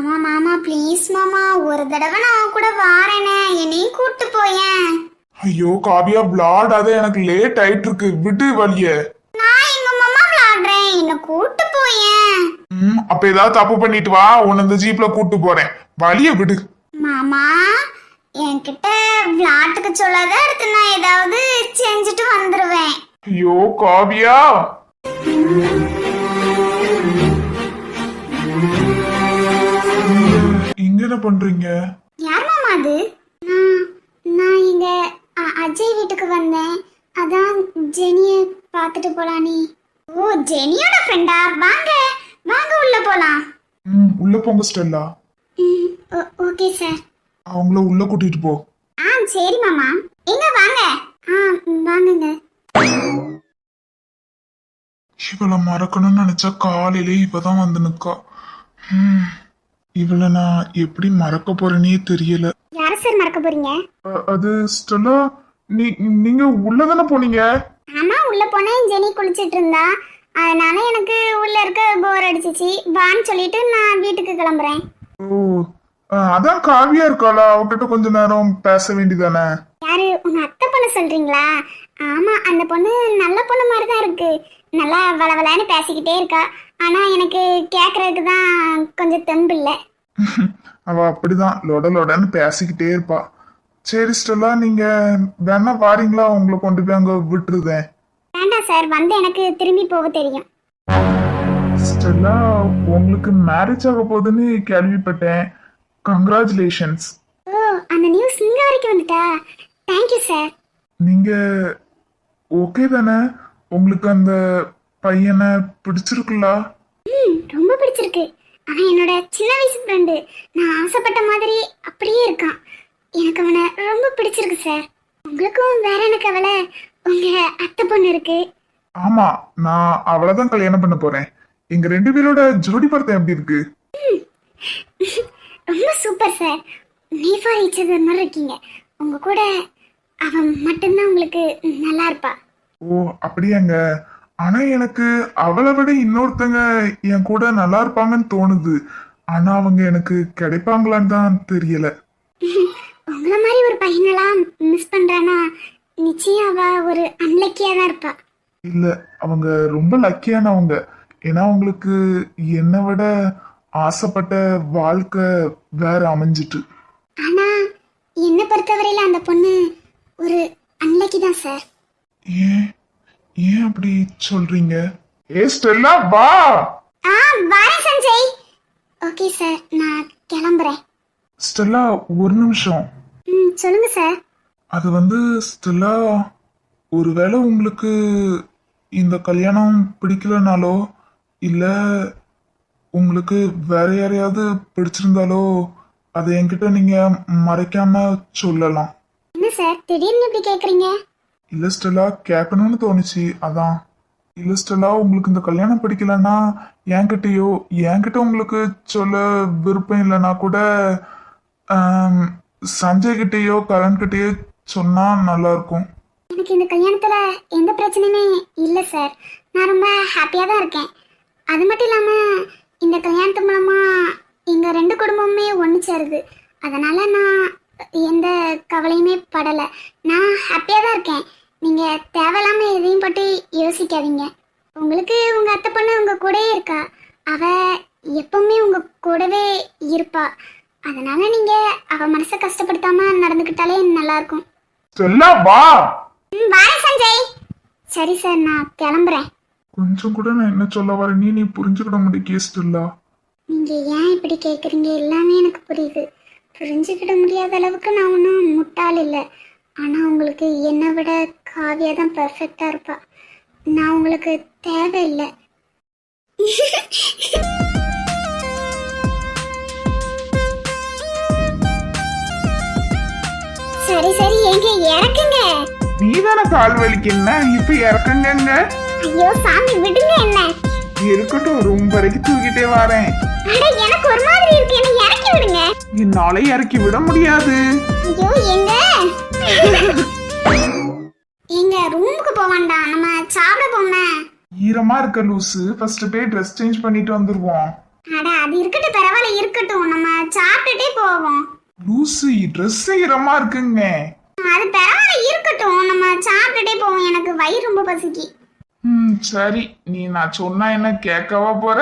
மாமா மாமா ப்ளீஸ் மாமா, ஒரு தடவை நான் கூட வாரேனே, என்னையும் கூட்டு போயேன். ஐயோ காவியா விளாடாத, எனக்கு லேட் ஆயிட்டு இருக்கு, விடு வழிய. நான் எங்க மாமா விளையாடுறேன், என்ன கூட்டு போயேன். அப்ப ஏதாவது தப்பு பண்ணிட்டு வா, உன்னை இந்த ஜீப்ல கூட்டு போறேன், வழிய விடு. மாமா என்கிட்ட விளையாட்டுக்கு சொல்லாத, அடுத்து நான் ஏதாவது செஞ்சுட்டு வந்துருவேன். ஐயோ காவியா. இங்க என்ன பண்றீங்க? யார் மாமா அது? நான் இங்க அஜய் வீட்டுக்கு வந்தேன், அதான் ஜெனிய பார்த்துட்டு போலானே. ஓ ஜெனியோட ஃப்ரெண்டா? வாங்க வாங்க உள்ள போலாம். உள்ள போங்க ஸ்டெல்லா. Okay sir. அவங்கள உள்ள கூட்டிட்டு போ. சரி மாமா. எங்க வாங்க. வாங்குங்க. இவளை மறக்கணும்னு நினைச்சா காலையிலே இவதான் வந்து நிக்கா. இவளை நான் எப்படி மறக்க போறேனே தெரியல. யார சார் மறக்க போறீங்க? அது ஸ்டெல்லா, நீங்க உள்ளதானே போனீங்க? ஆமா உள்ள போனேன், ஜெனி குளிச்சிட்டு இருந்தா, அதனால எனக்கு உள்ள இருக்க போர் அடிச்சிச்சு, வான்னு சொல்லிட்டு நான் வீட்டுக்கு கிளம்புறேன். ஓ அதான் காவியா இருக்காளா, அவகிட்ட கொஞ்ச நேரம் பேச வேண்டியதானே? யாரு, உங்க அத்தை பொண்ணு சொல்றீங்களா? ஆமா அந்த பொண்ணு நல்ல பொண்ணு மாதிரி தான் இருக்கு, நல்லா வளவலான்னு பேசிக்கிட்டே இருக்கா. ஆனா எனக்கு கேக்குறதுக்கு தான் கொஞ்சம் தெம்பு இல்ல. அவ அப்படிதான் லொட லொடன்னு பேசிக்கிட்டே இருப்பா. சரி ஸ்டெல்லா, நீங்க வேணா வாரீங்களா, உங்களை கொண்டு போய் அங்க விட்டுருதேன். வேண்டாம் சார், வந்து எனக்கு திரும்பி போக தெரியும். ஸ்டெல்லா, உங்களுக்கு மேரேஜ் ஆக போகுதுன்னு கேள்விப்பட்டேன், கங்க்ராச்சுலேஷன்ஸ். ஓ அந்த நியூஸ் இங்க வரைக்கும் வந்துட்டா? Thank you sir. நீங்க ஓகே தானே? உங்களுக்கு அந்த பையனை பிடிச்சிருக்குல்ல? ரொம்ப பிடிச்சிருக்கு. அவன் என்னோட சின்ன வயசு ஃப்ரெண்டு, நான் ஆசைப்பட்ட மாதிரி அப்படியே இருக்கான். எனக்கு அவனை ரொம்ப பிடிச்சிருக்கு சார். உங்களுக்கும் வேற என்ன கவலை, உங்க அத்தை பொண்ணு இருக்கு. ஆமா, நான் அவளைதான் கல்யாணம் பண்ண போறேன். எங்க ரெண்டு பேரோட ஜோடி படத்தை எப்படி இருக்கு? ரொம்ப சூப்பர் சார். நீஃபா ஈச்சதர் மாதிரி இருக்கீங்க. உங்க கூட அவன் மட்டும்தான் உங்களுக்கு நல்லா இருப்பா. ஓ அப்படியாங்க. ஆனா எனக்கு அவளை விட இன்னொருத்தங்க என் கூட நல்லா இருப்பாங்கன்னு தோணுது. ஆனா அவங்க எனக்கு கிடைப்பாங்களான்னு தான் தெரியல. உங்களை மாதிரி ஒரு பையனெல்லாம் மிஸ் பண்றானா, நிச்சயம் அவ ஒரு அன்லக்கியா தான் இருப்பா. இல்ல, அவங்க ரொம்ப லக்கியானவங்க. ஏன்னா அவங்களுக்கு என்னை விட ஆசைப்பட்ட வாழ்க்கை வேற அமைஞ்சிட்டு. ஆனா என்ன பொறுத்தவரையில அந்த பொண்ணு ஒரு அன்லக்கி தான் சார். ஏன் ஏன் அப்படி சொல்றீங்க? ஏ ஸ்டெல்லா வா. வரேன் சஞ்சய். ஓகே சார், நான் கிளம்புறேன். ஸ்டெல்லா ஒரு நிமிஷம். சொல்லுங்க சார். அது வந்து ஸ்டெல்லா, ஒருவேளை உங்களுக்கு இந்த கல்யாணம் பிடிக்கலனாலோ இல்ல உங்களுக்கு வேற யாரையாவது பிடிச்சிருந்தாலோ அதை என்கிட்ட நீங்க மறைக்காம சொல்லலாம். என்ன சார் திடீர்னு இப்படி கேக்குறீங்க? இல்ல ஸ்டெல்லா, கேட்கணும்னு தோணுச்சு அதான். இல்ல ஸ்டெல்லா, உங்களுக்கு இந்த கல்யாணம் பிடிக்கலன்னா என்கிட்ட உங்களுக்கு சொல்ல விருப்பம் இல்லைன்னா கூட சஞ்சய் கிட்டேயோ கரண் கிட்டேயோ சொன்னா நல்லா இருக்கும். எனக்கு இந்த கல்யாணத்துல எந்த பிரச்சனையுமே இல்லை சார். நான் ரொம்ப ஹாப்பியா தான் இருக்கேன். அது மட்டும் இல்லாம இந்த கல்யாணத்து மூலமா எங்க ரெண்டு குடும்பமுமே ஒன்று சேருது. அதனால நான் எந்த கவலையுமே படலை. நான் ஹாப்பியா தான் இருக்கேன். நீங்க தேவையில்லாம எதையும் பற்றி யோசிக்காதீங்க. உங்களுக்கு உங்க அத்தை பொண்ணு உங்க கூடயே இருக்கா, அவ எப்பவுமே உங்க கூடவே இருப்பா. அதனால நீங்க அவ மனசை கஷ்டப்படுத்தாம நடந்துக்கிட்டாலே நல்லா இருக்கும். பாய் சஞ்சய். சரி சார், நான் கிளம்புறேன். கொஞ்சம் கூட நான் என்ன சொல்ல வரேன் நீ புரிஞ்சுக்கிட முடிய ஸ்டெல்லா. நீங்க ஏன் இப்படி கேக்குறீங்க எல்லாமே எனக்கு புரியுது. புரிஞ்சுக்கிட முடியாத அளவுக்கு நான் ஒன்றும் முட்டாள் இல்லை. ஆனா உங்களுக்கு என்னை விட காவியா தான் பெர்ஃபெக்டா இருப்பா. நான் உங்களுக்கு தேவையில்லை. சரி சரி, எங்க இறக்குங்க. நீதான கால் வலிக்குன்னா இப்ப இறக்குங்க. ஐயோ சாமி விடுங்க. என்ன இருக்கட்டும், ரூம் வரைக்கும் தூக்கிட்டே வரேன். எனக்கு ஒரு மாதிரி இருக்கு, என்ன இறக்கி விடுங்க. என்னால இறக்கி விட முடியாது. ஐயோ எங்க எங்க ரூமுக்கு போவாண்டா, நம்ம சாப்பிட போன. ஈரமா இருக்க லூசு, ஃபர்ஸ்ட் போய் ட்ரெஸ் சேஞ்ச் பண்ணிட்டு வந்துருவோம். அட அது இருக்கட்டும், பரவாயில்ல இருக்கட்டும், நம்ம சாப்பிட்டுட்டே போவோம். லூசு, ட்ரெஸ் ஈரமா இருக்குங்க. அது பரவாயில்ல இருக்கட்டும், நம்ம சாப்பிட்டுட்டே போவோம், எனக்கு வயிறு ரொம்ப பசிக்கு. சரி, நீ நான் சொன்னா என்ன கேட்கவா போற?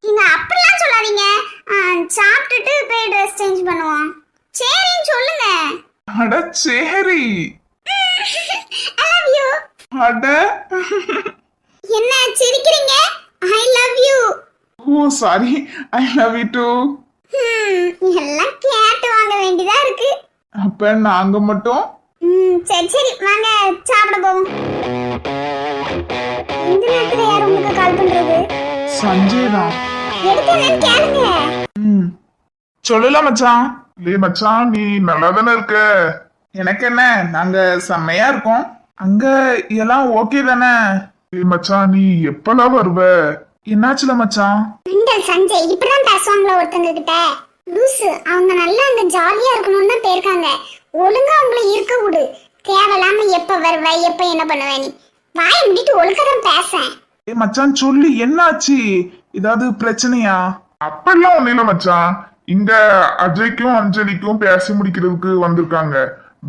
நீங்க அப்படிலாம் சொல்லாதீங்க. சாப்பிட்டுட்டு போய் ட்ரெஸ் சேஞ்ச் பண்ணுவோம். சரின்னு சொல்லுங்க. அட சரி. I love you. அட என்ன சிரிக்கிறீங்க? I love you. Oh sorry, I love you too. எல்லாம் கேட்டு வாங்க வேண்டியதா இருக்கு. அப்ப நாங்க மட்டும். சரி சரி வாங்க சாப்பிட போவோம். இந்த நேரத்துல யார் உங்களுக்கு கால் பண்றது? சஞ்சய் தான். எடுத்தேன்னு கேளுங்க. சொல்லலாம் மச்சான். லே மச்சான், நீ நல்லா தானே இருக்க? எனக்கு என்ன, நாங்க செம்மையா இருக்கோம். அங்க எல்லாம் ஓகே தானே? லே மச்சான், நீ எப்பலாம் வருவ? என்னாச்சுல மச்சான்? மெண்டல் சஞ்சய் இப்படிதான் பேசுவாங்களா ஒருத்தங்க கிட்ட? லூசு, அவங்க நல்லா அங்க ஜாலியா இருக்கணும்னு தான் போயிருக்காங்க. ஒழுங்கா அவங்கள இருக்க விடு. தேவையில்லாம எப்ப வருவ, எப்ப என்ன பண்ணுவ? நீ வாயை முடிட்டு ஒழுங்கா தான் பேசேன். ஏ மச்சான் சொல்லு, என்னாச்சு? ஏதாவது பிரச்சனையா? அப்பெல்லாம் ஒண்ணு இல்ல மச்சான். இங்க அஜய்க்கும் அஞ்சலிக்கும் பேசி முடிக்கிறதுக்கு வந்திருக்காங்க.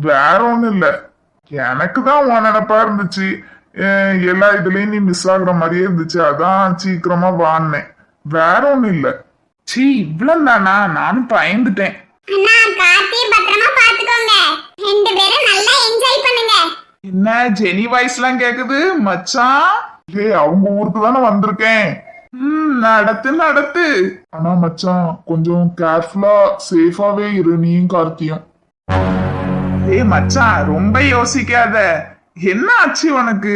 வேற ஒண்ணும் இல்ல. எனக்கு தான் உன் நினைப்பா இருந்துச்சு. எல்லா இதுலயும் நீ மிஸ் ஆகுற மாதிரியே இருந்துச்சு. அதான் சீக்கிரமா வான்னேன். வேற ஒண்ணும் இல்ல. சீ, இவ்வளவு தானா? நானும் பயந்துட்டேன். அண்ணா கார்த்தி பத்திரமா பாத்துக்கோங்க. ரெண்டு பேரும் நல்லா என்ஜாய் பண்ணுங்க. என்ன ஜெனி வாய்ஸ் எல்லாம் கேக்குது மச்சான்? ஏய், அவங்க ஊருக்கு தானே வந்திருக்கேன். நடத்து நடத்து. ஆனா மச்சான், கொஞ்சம் கேர்ஃபுல்லா சேஃபாவே இரு, நீயும் கார்த்தியும். ஏய் மச்சான், ரொம்ப யோசிக்காத. என்ன ஆச்சு உனக்கு?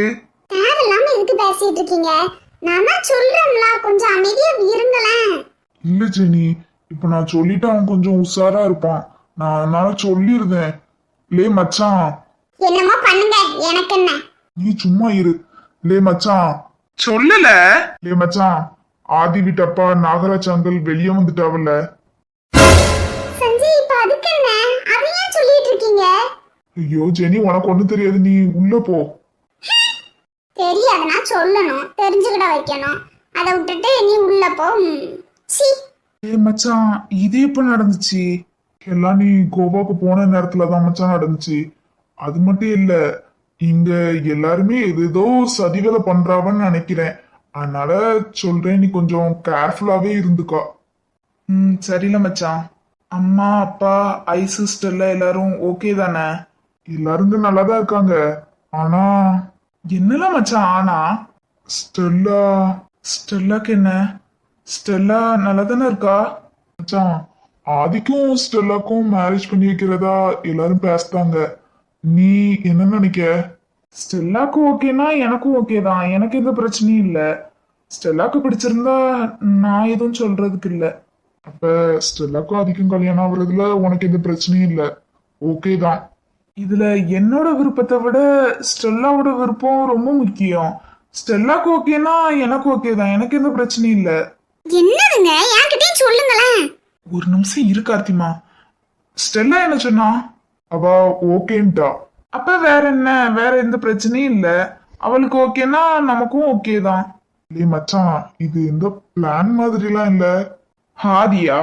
தேவையில்லாம எதுக்கு பேசிட்டு இருக்கீங்க? நான் தான் சொல்றேன்ல, கொஞ்சம் அமைதியா இருங்களேன். இல்ல ஜெனி, இப்ப நான் சொல்லிட்டு அவன் கொஞ்சம் உஷாரா இருப்பான். நான் அதனால சொல்லிருந்தேன். லே மச்சான். என்னமோ பண்ணுங்க, எனக்கு என்ன? நீ சும்மா இரு. லே மச்சான். சொல்லல. லே மச்சான், ஆதி வீட்டப்பா நாகராஜ் அங்கிள் வெளியே வந்துட்டாவல்ல. சஞ்சய் இப்ப அதுக்கு என்ன? அதை ஏன் சொல்லிட்டு இருக்கீங்க? ஐயோ ஜெனி, உனக்கு ஒண்ணும் தெரியாது, நீ உள்ள போ. தெரியாதுன்னா சொல்லணும், தெரிஞ்சுக்கிட வைக்கணும். அதை விட்டுட்டு நீ உள்ள போ. சீ. ஏ மச்சான், இது எப்ப நடந்துச்சு? எல்லாம் நீ கோவாக்கு போன நேரத்துலதான் மச்சான் நடந்துச்சு. அது மட்டும் இல்ல, இங்க எல்லாருமே ஏதோ சதி வேலை பண்றாவன்னு நினைக்கிறேன். அதனால சொல்றேன், நீ கொஞ்சம் கேர்ஃபுல்லாவே இருந்துக்கா. சரியில்ல மச்சான். அம்மா அப்பா ஐ சிஸ்டர்ல எல்லாரும் ஓகே தானே? எல்லாரும் நல்லாதான் இருக்காங்க. ஆனா என்னல மச்சான்? ஆனா ஸ்டெல்லாக்கு என்ன? ஸ்டெல்லா நல்லா தானே இருக்கா மச்சான்? ஆதிக்கும் ஸ்டெல்லாக்கும் மேரேஜ் பண்ணி வைக்கிறதா எல்லாரும் பேசுறாங்க. நீ என்ன நினைக்க? ஸ்டெல்லாக்கு ஓகேனா எனக்கும் ஓகே தான். எனக்கு எந்த பிரச்சனையும் இல்ல. ஸ்டெல்லாக்கு பிடிச்சிருந்தா நான் எதுவும் சொல்றதுக்கு இல்ல. அப்ப ஸ்டெல்லாக்கும் அதிகம் கல்யாணம் ஆகுறதுல உனக்கு எந்த பிரச்சனையும் இல்ல, ஓகே தான். இதுல என்னோட விருப்பத்தை விட ஸ்டெல்லாவோட விருப்பம் ரொம்ப முக்கியம். ஸ்டெல்லாக்கு ஓகேனா எனக்கு ஓகே தான். எனக்கு எந்த பிரச்சனையும் இல்ல. என்னதுங்க, என்கிட்டயும் சொல்லுங்களேன். ஒரு நிமிஷம் இரு கார்த்திமா. ஸ்டெல்லா என்ன சொன்னா? அவ ஓகேன்ட்டா. அப்ப வேற என்ன? வேற எந்த பிரச்சனையும் இல்ல. அவளுக்கு ஓகேனா நமக்கும் ஓகே தான். இல்ல மச்சான், இது எந்த பிளான் மாதிரிலாம் இல்ல. ஹாதியா?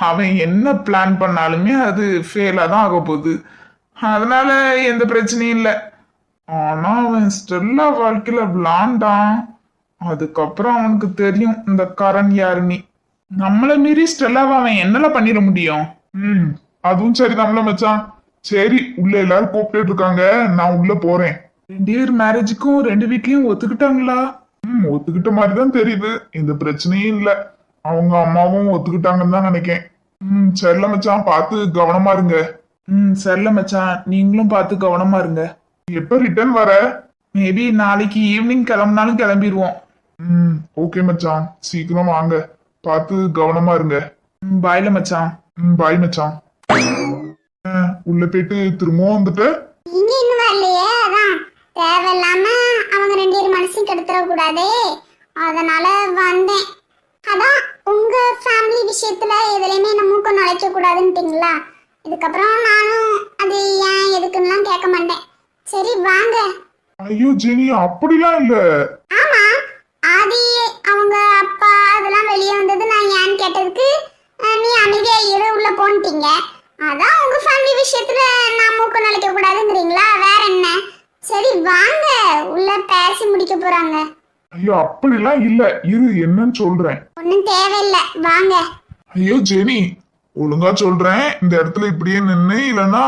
அவன் என்ன பிளான் பண்ணாலுமே அது ஃபெயிலா தான் ஆக போகுது. அதனால எந்த பிரச்சனையும் இல்ல. ஆனா அவன் ஸ்டெல்லா வாழ்க்கையில விளாண்டான். அதுக்கப்புறம் அவனுக்கு தெரியும் இந்த கரண் யாருன்னு. நம்மள மீறி ஸ்டெல்லாவை அவன் என்னல பண்ணிட முடியும்? அதுவும் சரி நம்மள மச்சான். சரி, உள்ள எல்லாரும் கூப்பிட்டு இருக்காங்க, நான் உள்ள போறேன். 2 பேர் மேரேஜுக்கும் 2 வீட்லயும் ஒத்துக்கிட்டாங்களா? ஒத்துக்கிட்ட மாதிரிதான் தெரியுது. எந்த பிரச்சனையும் இல்ல. அவங்க அம்மாவும் ஒத்துக்கிட்டாங்கன்னு தான் நினைக்கேன். சரில மச்சான், பார்த்து கவனமா இருங்க. சரில மச்சான், நீங்களும் பார்த்து கவனமா இருங்க. எப்ப ரிட்டர்ன் வர? மேபி நாளைக்கு ஈவினிங் கிளம்பினாலும் கிளம்பிடுவோம். ஓகே மச்சான், சீக்கிரம் வாங்க. பார்த்து கவனமா இருங்க. பாய்ல மச்சான். பாய் மச்சான். உள்ள போயிட்டு திரும்பவும் வந்துட்டு நீங்க இன்னும் வரலையே? அதான் தேவையில்லாம அவங்க 2 பேரும் மனசையும் கெடுத்துட கூடாதே, அதனால வந்தேன். அதான் உங்க ஃபேமிலி விஷயத்துல எதுலையுமே நம்ம மூக்க நுழைக்க கூடாதுன்னுட்டீங்களா? இதுக்கப்புறம் நானும் அது ஏன் எதுக்குன்னுலாம் கேட்க மாட்டேன். சரி வாங்க. ஐயோ ஜெனி, அப்படிலாம் இல்ல. ஆமா, ஆதி அவங்க அப்பா அது அதெல்லாம் வெளியே வந்தது நான் ஏன்னு கேட்டதுக்கு நீ அமைதியா இரு உள்ள போன்ட்டீங்க. அதான் உங்க ஃபேமிலி விஷயத்துல நான் மூக்க நுழைக்க கூடாதுங்கிறீங்களா? வேற என்ன? சரி வாங்க, உள்ள பேசி முடிக்க போறாங்க. ஐயோ அப்படிலாம் இல்ல, இரு என்னன்னு சொல்றேன். ஒன்னும் தேவையில்லை, வாங்க. ஐயோ ஜெனி, ஒழுங்கா சொல்றேன், இந்த இடத்துல இப்படியே நின்னு இல்லைன்னா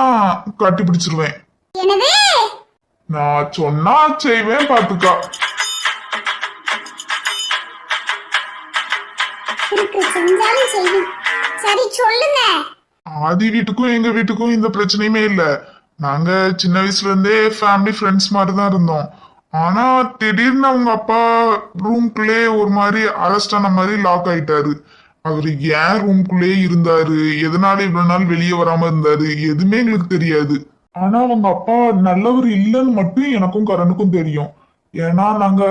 கட்டி பிடிச்சிருவேன். என்னது? நான் சொன்னா செய்வேன் பாத்துக்கா. இருக்கு, செஞ்சாலும் செய்யும். சரி சொல்லுங்க. ஆதி வீட்டுக்கும் எங்க வீட்டுக்கும் இந்த பிரச்சனையுமே இல்ல. நாங்க சின்ன வயசுல இருந்தே ஃபேமிலி ஃப்ரெண்ட்ஸ் மாதிரி தான் இருந்தோம். ஆனா திடீர்னு அவங்க அப்பா ரூம்குள்ளே ஒரு மாதிரி அரெஸ்ட் ஆன மாதிரி லாக் ஆயிட்டாரு. அவரு ஏன் ரூம்குள்ளே இருந்தாரு, எதனால இவ்வளவு நாள் வெளியே வராம இருந்தாரு, எதுவுமே எங்களுக்கு தெரியாது. ஆனா அவங்க அப்பா நல்லவர் இல்லைன்னு மட்டும் எனக்கும் கரனுக்கும் தெரியும். ஏன்னா நாங்க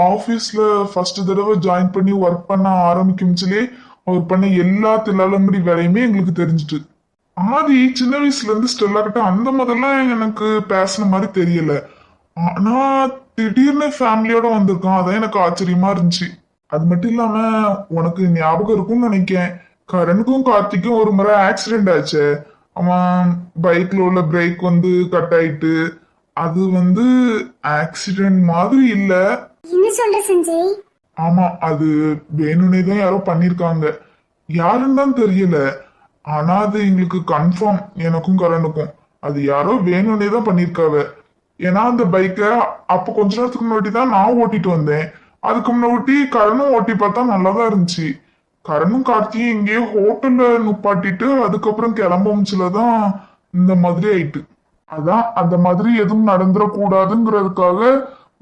ஆபீஸ்ல ஃபர்ஸ்ட் தடவை ஜாயின் பண்ணி ஒர்க் பண்ண ஆரம்பிக்கும்ச்சிலே அவர் பண்ண எல்லா தில்லாலம்படி வேலையுமே எங்களுக்கு தெரிஞ்சுட்டு. ஆதி சின்ன வயசுல இருந்து ஸ்டெல்லா கிட்ட அந்த மாதிரிலாம் எனக்கு பேசின மாதிரி தெரியல. ஆனா திடீர்னு ஃபேமிலியோட வந்திருக்கான், அதான் எனக்கு ஆச்சரியமா இருந்துச்சு. அது மட்டும் இல்லாம உனக்கு ஞாபகம் இருக்கும்னு நினைக்கிறேன், கரனுக்கும் கார்த்திக்கும் ஒரு முறை ஆக்சிடென்ட் ஆச்சு. அவன் பைக்ல உள்ள பிரேக் வந்து கட் ஆயிட்டு, அது வந்து ஆக்சிடென்ட் மாதிரி இல்ல. என்ன சொல்ற சஞ்சய்? ஆமா, அது வேணும்னே தான் யாரோ பண்ணிருக்காங்க. யாருன்னு தான் தெரியல. ஆனா அது எங்களுக்கு கன்ஃபார்ம், எனக்கும் கரனுக்கும் அது யாரோ வேணும்னே தான் பண்ணிருக்காவ. ஏன்னா அந்த பைக்கை அப்ப கொஞ்ச நேரத்துக்கு முன்னாடி தான் நான் ஓட்டிட்டு வந்தேன். அதுக்கு முன்னாடி கரனும் ஓட்டி பார்த்தா நல்லாதான் இருந்துச்சு. கரனும் கார்த்தியும் எங்கேயோ ஹோட்டல்ல நுப்பாட்டிட்டு அதுக்கப்புறம் கிளம்புச்சுலதான் இந்த மாதிரி ஆயிட்டு. அதான் அந்த மாதிரி எதுவும் நடந்துடக்கூடாதுங்கிறதுக்காக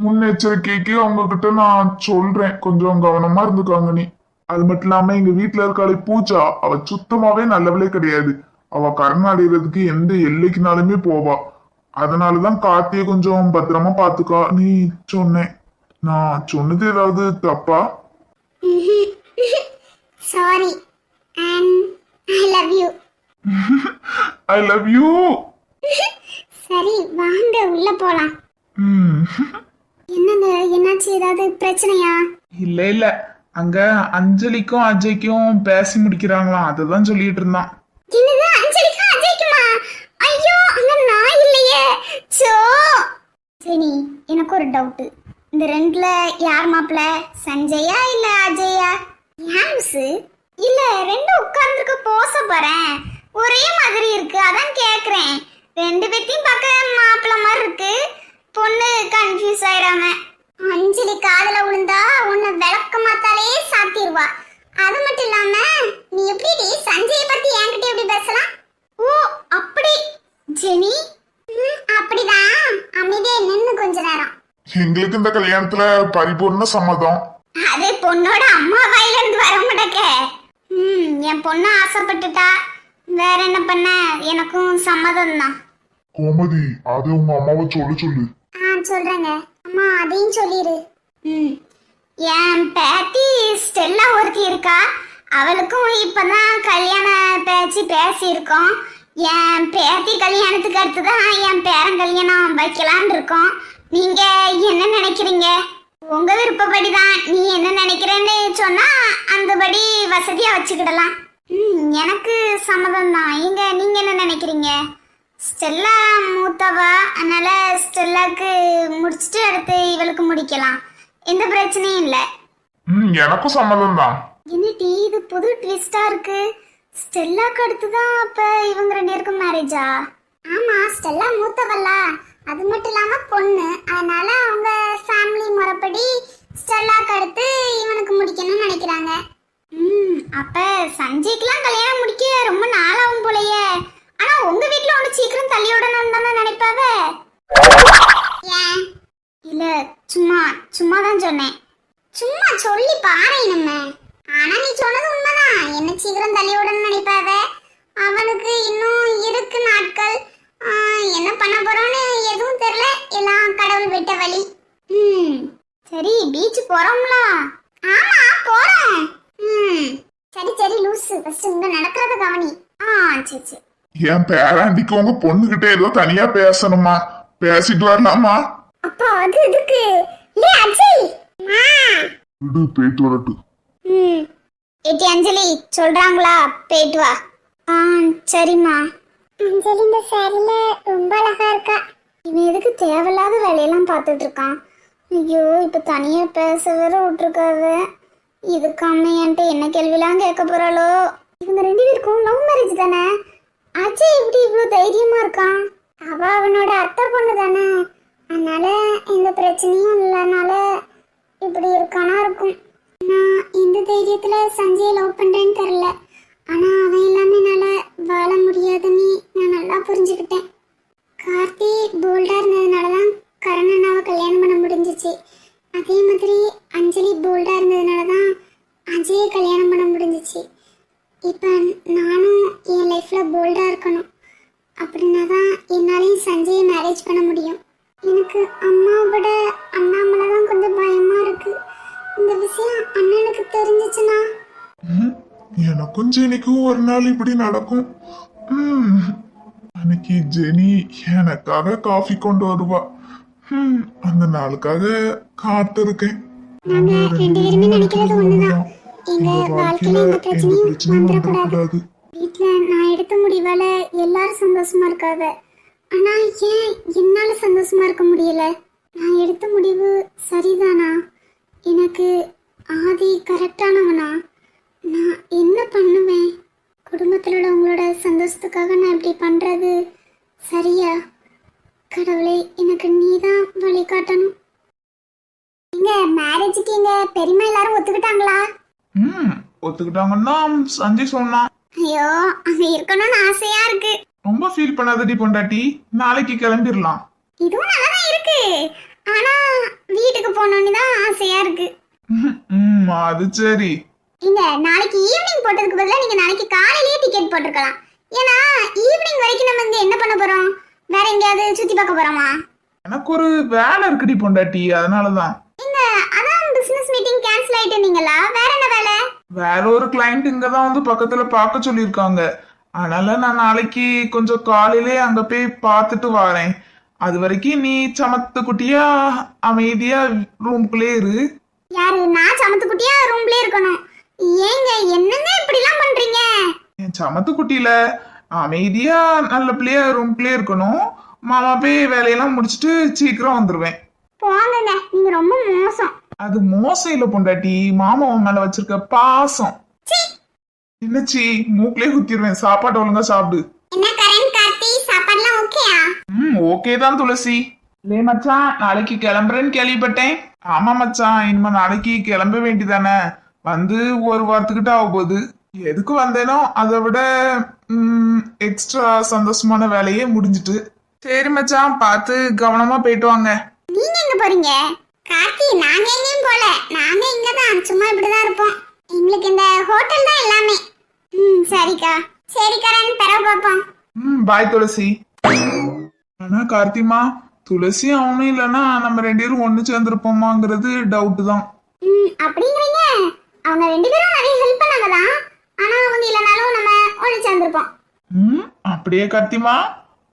முன்னெச்சரிக்கைக்கு அவங்க கிட்ட நான் சொல்றேன், கொஞ்சம் கவனமா இருந்துக்காங்க நீ. அது மட்டும் இல்லாம எங்க வீட்டுல இருக்காளே பூஜா, அவ சுத்தமாவே நல்லவளே கிடையாது. அவ கரண் அடைகிறதுக்கு எந்த எல்லைக்குனாலுமே போவா. அதனாலதான் கார்த்திய கொஞ்சம் பத்திரமா பாத்துக்கா நீ சொன்னேன். நான் சொன்னது ஏதாவது தப்பா? Sorry and I love you. I love you. சரி வாங்க உள்ள போலாம். ம். என்னங்க, என்னாச்சு? ஏதாவது பிரச்சனையா? இல்ல இல்ல, அங்க அஞ்சலிக்கும் அஜய்க்கும் பேசி முடிக்கிறாங்களாம், அதுதான் சொல்லிட்டு இருந்தான். என்னது? அஞ்சலிக்கா அஜய்க்குமா? ஐயோ, அங்க நான் இல்லையே. சோ சரி, எனக்கு ஒரு டவுட். இந்த ரெண்டுல யார் மாப்பிள்ள, சஞ்சயா இல்ல அஜயா? யாம்ஸ் இல்ல, ரெண்டும் உட்கார்ந்துருக்க போச போறேன் ஒரே மாதிரி இருக்கு, அதான் கேக்குறேன். ரெண்டு பேத்தையும் பார்க்க மாப்பிள்ள மாதிரி இருக்கு. பொண்ணு கன்ஃபியூஸ் ஆயிடாம. அஞ்சலி காதல விழுந்தா உன்னை விளக்க மாத்தாலே சாத்திடுவா. அது மட்டும் இல்லாம நீ எப்படி சஞ்சய பத்தி என்கிட்ட எப்படி பேசலாம்? ஓ அப்படி ஜெனி? அப்படிதான். அமைதியா நின்னு கொஞ்ச நேரம். எங்களுக்கு இந்த கல்யாணத்துல பரிபூர்ண சம்மதம். அது பொண்ணோட அம்மா வாயில இருந்து வர மாட்டேக்க. என் பொண்ணு ஆசைப்பட்டுட்டா, வேற என்ன பண்ண, எனக்கும் சம்மதம் தான். கோமதி, அது உங்க அம்மாவை சொல்லு. சொல்றேங்க அம்மா, அதையும் சொல்லிரு. என் பேத்தி ஸ்டெல்லா ஒருத்தி இருக்கா, அவளுக்கும் இப்பதான் கல்யாண பேச்சு பேசியிருக்கோம். என் பேத்தி கல்யாணத்துக்கு அடுத்துதான் என் பேரன் கல்யாணம் வைக்கலான் இருக்கோம். நீங்க என்ன நினைக்கிறீங்க? உங்க விருப்பப்படிதான். நீ என்ன நினைக்கிறேன்னு சொன்னா அந்தபடி வசதியா வச்சுக்கிடலாம். எனக்கு சம்மதம் தான். நீங்க என்ன நினைக்கிறீங்க? ஸ்டெல்லா மூத்தவா, அதனால ஸ்டெல்லாக்கு முடிச்சுட்டு அடுத்து இவளுக்கு முடிக்கலாம், எந்த பிரச்சனையும் இல்லை. எனக்கும் சம்மதம் தான். என்னடி இது புது ட்விஸ்டா இருக்கு? ஸ்டெல்லாக்கு அடுத்துதான் அப்ப இவங்க ரெண்டு பேருக்கும் மேரேஜா? ஆமா, ஸ்டெல்லா மூத்தவல்ல, அது மட்டும் இல்லாம பொண்ணு, அதனால அவங்க ஃபேமிலி முறைப்படி ஸ்டெல்லாக்கு அடுத்து இவனுக்கு முடிக்கணும்னு நினைக்கிறாங்க. அப்ப சஞ்சய்க்குலாம் கல்யாணம் முடிக்க ரொம்ப நாளாகும் போலயே. ஆனா உங்க வீட்ல ஒண்ணு சீக்கிரம் தள்ளி விடணும்னு தானே நினைப்பாவ? இல்ல, சும்மா தான் சொன்னேன். சும்மா சொல்லி பாரு நம்ம. ஆனா நீ சொன்னது உண்மைதான். என்ன சீக்கிரம் தள்ளி விடணும்னு நினைப்பாவ. அவனுக்கு இன்னும் இருக்கு நாட்கள். என்ன பண்ண போறோம்னு எதுவும் தெரியல. எல்லாம் கடவுள் விட்ட வழி. சரி பீச் போறோம்ல? ஆமா போறோம். சரி லூசு, ஃபர்ஸ்ட் இங்க நடக்கிறத கவனி. சரி. என் பேராண்டிக்கு உங்க பொண்ணுகிட்ட ஏதோ தனியா பேசணுமா, பேசிட்டு வரலாமா? அப்பா அது எதுக்கு? லே அஜய், விடு, போயிட்டு வரட்டு. ஏட்டி அஞ்சலி சொல்றாங்களா போயிட்டு வா. ஆ சரிம்மா. அஞ்சலி இந்த சேரீல ரொம்ப அழகா இருக்கா. இவன் எதுக்கு தேவையில்லாத வேலையெல்லாம் பார்த்துட்டு இருக்கான்? ஐயோ இப்ப தனியா பேச வேற விட்டுருக்காவ. இதுக்கு அம்மா என்கிட்ட என்ன கேள்விலாம் கேட்க போறாளோ? இவங்க ரெண்டு பேருக்கும் லவ் மேரேஜ் தானே. அஜய் எப்படி இவ்வளவு தைரியமா இருக்கான்? அவ அவனோட அத்தை பொண்ணு தானே, அதனால எந்த பிரச்சனையும் இல்லைனால இப்படி இருக்கானா இருக்கும். நான் இந்த தைரியத்துல சஞ்சய் லவ் பண்றேன்னு தெரியல, ஆனா அவன் எல்லாமே என்னால வாழ முடியாதுன்னு நான் நல்லா புரிஞ்சுக்கிட்டேன். கார்த்தி போல்டா இருந்ததுனாலதான் கரணனாவை கல்யாணம் பண்ண முடிஞ்சிச்சு. அதே மாதிரி அஞ்சலி போல்டா இருந்ததுனாலதான் அஜயை கல்யாணம் பண்ண முடிஞ்சிச்சு. இப்போ நானும் என் லைஃப்ல போல்டா இருக்கணும். அப்படின்னா தான் என்னாலையும் சஞ்சயை மேரேஜ் பண்ண முடியும். எனக்கு அம்மாவோட அண்ணாமலை தான் கொஞ்சம் பயமா இருக்கு. இந்த விஷயம் அண்ணனுக்கு தெரிஞ்சிச்சுன்னா? எனக்கும் ஜெனிக்கும் ஒரு நாள் இப்படி நடக்கும். அன்னைக்கு ஜெனி எனக்காக காஃபி கொண்டு வருவா. அந்த நாளுக்காக காத்திருக்கேன். நாங்க ரெண்டு பேருமே நினைக்கிறது ஒண்ணுதான். எங்க வாழ்க்கையில எந்த பிரச்சனையும் வந்துடக்கூடாது. வீட்டுல நான் எடுத்த முடிவால எல்லாரும் சந்தோஷமா இருக்காங்க. ஆனா ஏன் என்னால சந்தோஷமா இருக்க முடியல? நான் எடுத்த முடிவு சரிதானா? எனக்கு ஆதி கரெக்டானவனா? நான் என்ன பண்ணுவேன்? குடும்பத்தில் உள்ளவங்களோட சந்தோஷத்துக்காக நான் இப்படி பண்றது சரியா? கடவுளே, எனக்கு நீதான் வழி காட்டணும். எங்க மேரேஜுக்கு எங்க பெரியம்மா எல்லாரும் ஒத்துக்கிட்டாங்களா? ஒத்துக்கிட்டாங்கன்னா சஞ்சய் சொன்னான். ஐயோ அங்க இருக்கணும்னு ஆசையா இருக்கு. ரொம்ப ஃபீல் பண்ணாதடி பொண்டாட்டி, நாளைக்கு கிளம்பிடலாம். இதுவும் நல்லாதான் இருக்கு, ஆனா வீட்டுக்கு போகணும்னு தான் ஆசையா இருக்கு. அது சரி. இங்க நாளைக்கு ஈவினிங் போட்டதுக்கு பதிலா நீங்க நாளைக்கு காலையிலேயே டிக்கெட் போட்டுருக்கலாம். ஏன்னா ஈவினிங் வரைக்கும் நம்ம இங்க என்ன பண்ண போறோம்? வேற எங்கேயாவது சுத்தி பார்க்க போறோமா? எனக்கு ஒரு வேலை இருக்குடி பொண்டாட்டி, அதனாலதான். இங்க அதான் பிசினஸ் மீட்டிங் கேன்சல் ஆயிட்டுனீங்களா? வேற என்ன வேலை? வேற ஒரு கிளைண்ட் இங்கதான் வந்து பக்கத்துல பார்க்க சொல்லியிருக்காங்க. அதனால நான் நாளைக்கு கொஞ்சம் காலையிலே அங்க போய் பார்த்துட்டு வரேன். அது வரைக்கும் நீ சமத்து குட்டியா அமைதியா ரூம்குள்ளே இரு. யாரு? நான் சமத்து குட்டியா ரூம்லயே இருக்கணும்? ஏங்க என்னங்க இப்படி எல்லாம் பண்றீங்க? என் சமத்து குட்டியில அமைதியா நல்ல பிள்ளையா ரூம்குள்ளே இருக்கணும். மாமா போய் வேலையெல்லாம் முடிச்சுட்டு சீக்கிரம் வந்துருவேன். போங்க, நீங்க ரொம்ப மோசம். அது மோசம் இல்ல பொண்டாட்டி, மாமா உன் மேல வச்சிருக்க பாசம். என்னச்சி, மூக்கிலே குத்திடுவேன். சாப்பாடு ஒழுங்கா சாப்பிடு. என்ன கரண், கார்த்தி, சாப்பாடுலாம் ஓகேயா? ஓகே தான் துளசி. லே மச்சான், நாளைக்கு கிளம்புறேன்னு கேள்விப்பட்டேன். ஆமா மச்சான், இனிமே நாளைக்கு கிளம்ப வேண்டிதானே. வந்து ஒரு வாரத்துக்கிட்ட ஆக போகுது. எதுக்கு வந்தேனோ அதை விட எக்ஸ்ட்ரா சந்தோஷமான வேலையே முடிஞ்சிட்டு. சரி மச்சான், பார்த்து கவனமா போயிட்டு வாங்க. நீங்க எங்க போறீங்க? கார்த்தி, நாங்க எங்கேயும் போல. நாங்க இங்கதான் சும்மா இப்படிதான் இருப்போம். எங்களுக்கு இந்த ஹோட்டல் தான் எல்லாமே. சரிக்கா. சரி கரண், பெற பாப்போம். பாய் துளசி. ஆனா கார்த்திமா, துளசி அவனும் இல்லைன்னா நம்ம ரெண்டு பேரும் ஒண்ணு சேர்ந்துருப்போமாங்கிறது டவுட் தான். அப்படிங்கிறீங்க? அவங்க ரெண்டு பேரும் நிறைய ஹெல்ப் பண்ணாங்கதான், ஆனா அவங்க இல்லைனாலும் நம்ம ஒண்ணு சேர்ந்துருப்போம். அப்படியே கார்த்திமா,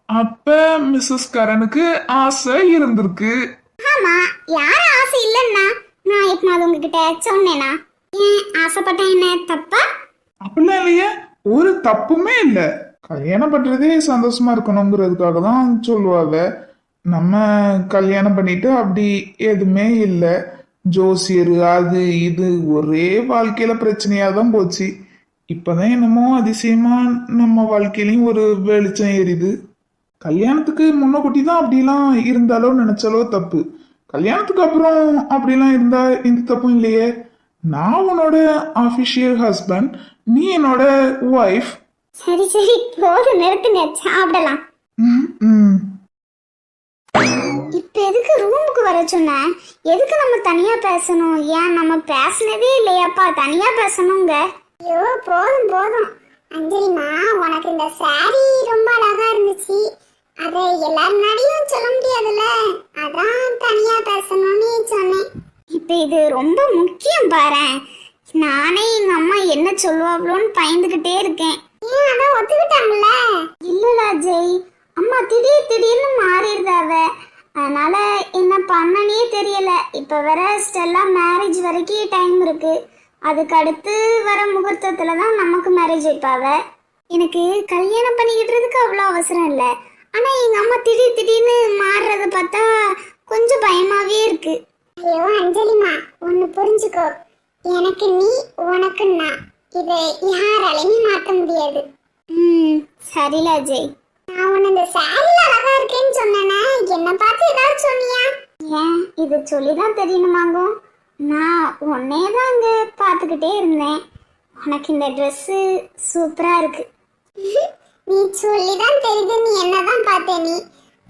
அப்ப மிஸ்ஸஸ் கரனுக்கு ஆசை இருந்திருக்கு. ஆமா, யார ஆசை இல்லன்னா நான் எப்பனாவது உங்ககிட்ட சொன்னேனா? ஏன் ஆசைப்பட்டேன் என்ன தப்பா? அப்படிலாம் இல்லையே, ஒரு தப்புமே இல்ல. கல்யாணம் பண்றதே சந்தோஷமா இருக்கணுங்கிறதுக்காக தான் சொல்லுவாங்க. நம்ம கல்யாணம் பண்ணிட்டு அப்படி எதுவுமே இல்லை. ஜோசியர் அது இது ஒரே வாழ்க்கையில பிரச்சனையா தான் போச்சு. இப்பதான் என்னமோ அதிசயமா நம்ம வாழ்க்கையிலயும் ஒரு வெளிச்சம் எரியுது. கல்யாணத்துக்கு முன்னக்கூட்டி தான் அப்படிலாம் இருந்தாலோ நினைச்சாலோ தப்பு. கல்யாணத்துக்கு அப்புறம் அப்படிலாம் இருந்தா எந்த தப்பும் இல்லையே. நான் உன்னோட அபிஷியல் ஹஸ்பண்ட், நீ என்னோட ஒய்ஃப். சரி சரி, போதும், நிறுத்துங்க, சாப்பிடலாம். இப்ப எதுக்கு ரூமுக்கு வர சொன்ன? எதுக்கு நம்ம தனியா பேசணும்? ஏன் நம்ம பேசினதே இல்லையாப்பா? தனியா பேசணுங்க. ஐயோ போதும் போதும். அஞ்சலிமா, உனக்கு இந்த சாரி ரொம்ப அழகா இருந்துச்சு. அதை எல்லாரும் முன்னாடியும் சொல்ல முடியாதுல்ல, அதான் தனியா பேசணும்னு சொன்னேன். இப்ப இது ரொம்ப முக்கியம் பாரு. நானே எங்க அம்மா என்ன சொல்லுவாங்களோன்னு பயந்துகிட்டே இருக்கேன். ஏன் அதான் ஒத்துக்கிட்டாங்கல்ல? இல்லல அஜய், அம்மா திடீர்னு மாறிடுறாவ. அதனால என்ன பண்ணனே தெரியல. இப்ப வேற ஸ்டெல்லா மேரேஜ் வரைக்கும் டைம் இருக்கு. அதுக்கு அடுத்து வர முகூர்த்தத்துல தான் நமக்கு மேரேஜ் வைப்பாவ. எனக்கு கல்யாணம் பண்ணிக்கிட்டதுக்கு அவ்வளோ அவசரம் இல்லை. ஆனா எங்க அம்மா திடீர்னு மாறுறத பார்த்தா கொஞ்சம் பயமாவே இருக்கு. ஐயோ அஞ்சலிமா, ஒன்னு புரிஞ்சுக்கோ, எனக்கு நீ உனக்கு நான், இதை யாராலையுமே மாற்ற முடியாது. சரில அஜய். நான் உன்னை இந்த சாரியில அழகா இருக்கேன்னு சொன்னேன்னா என்ன பார்த்து ஏதாவது சொன்னியா? ஏன் இது சொல்லிதான் தெரியணுமாங்கோ? நான் உன்னே தான் அங்க பார்த்துக்கிட்டே இருந்தேன். உனக்கு இந்த ட்ரெஸ்ஸு சூப்பரா இருக்கு. நீ சொல்லிதான் தெரியுது நீ என்னதான் பார்த்த நீ.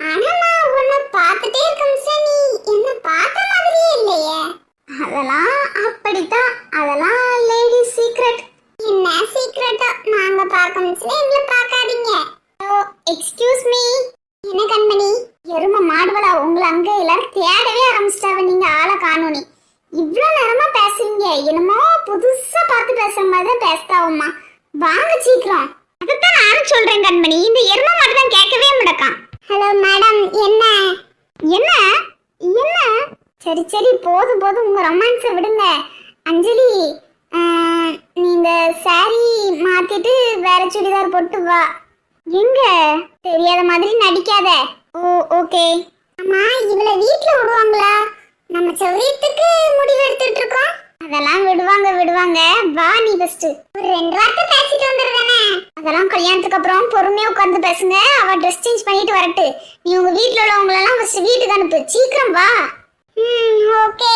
ஆனா நான் உன்னை பார்த்துட்டே இருக்கேன், நீ என்ன பார்த்த மாதிரியே இல்லையே. அதெல்லாம் அப்படித்தான், அதெல்லாம் லேடிஸ் சீக்ரெட். என்ன சீக்ரெட்டா? நாங்க பார்க்கணும் எங்களை பார்க்காதீங்க. Excuse me. என்ன கண்மணி, எரும மாடுவலா, உங்களை அங்க எல்லாரும் தேடவே ஆரம்பிச்சிட்டாவ. நீங்க ஆளை காணோனி. இவ்வளோ நேரமா பேசுறீங்க, என்னமோ புதுசா பார்த்து பேசுற மாதிரி தான் பேசுதாவும்மா. வாங்க சீக்கிரம். அதைத்தான் நானும் சொல்றேன் கண்மணி, இந்த எரும மாடு தான் கேட்கவே மாட்டேக்கான். ஹலோ மேடம், என்ன என்ன என்ன? சரி சரி, போதும் போதும், உங்க ரொமான்ஸை விடுங்க. அஞ்சலி, நீங்க சாரி மாத்திட்டு வேற சுடிதார் போட்டு வா. எங்க? தெரியாத மாதிரி நடிக்காத. ஓ ஓகே. அம்மா, இவளை வீட்டுல விடுவாங்களா? நம்ம சௌரியத்துக்கு முடிவு எடுத்துட்டு இருக்கோம். அதெல்லாம் விடுவாங்க. வா நீ ஃபர்ஸ்ட் ஒரு 2 வார்த்தை பேசிட்டு வந்துடுறேனே. அதெல்லாம் கல்யாணத்துக்கு அப்புறம் பொறுமையா உட்கார்ந்து பேசுங்க. அவ ட்ரெஸ் சேஞ்ச் பண்ணிட்டு வரட்டு. நீ உங்க வீட்டுல உள்ளவங்க எல்லாம் ஃபர்ஸ்ட் வீட்டுக்கு அனுப்பு. சீக்கிரம் வா. ஓகே.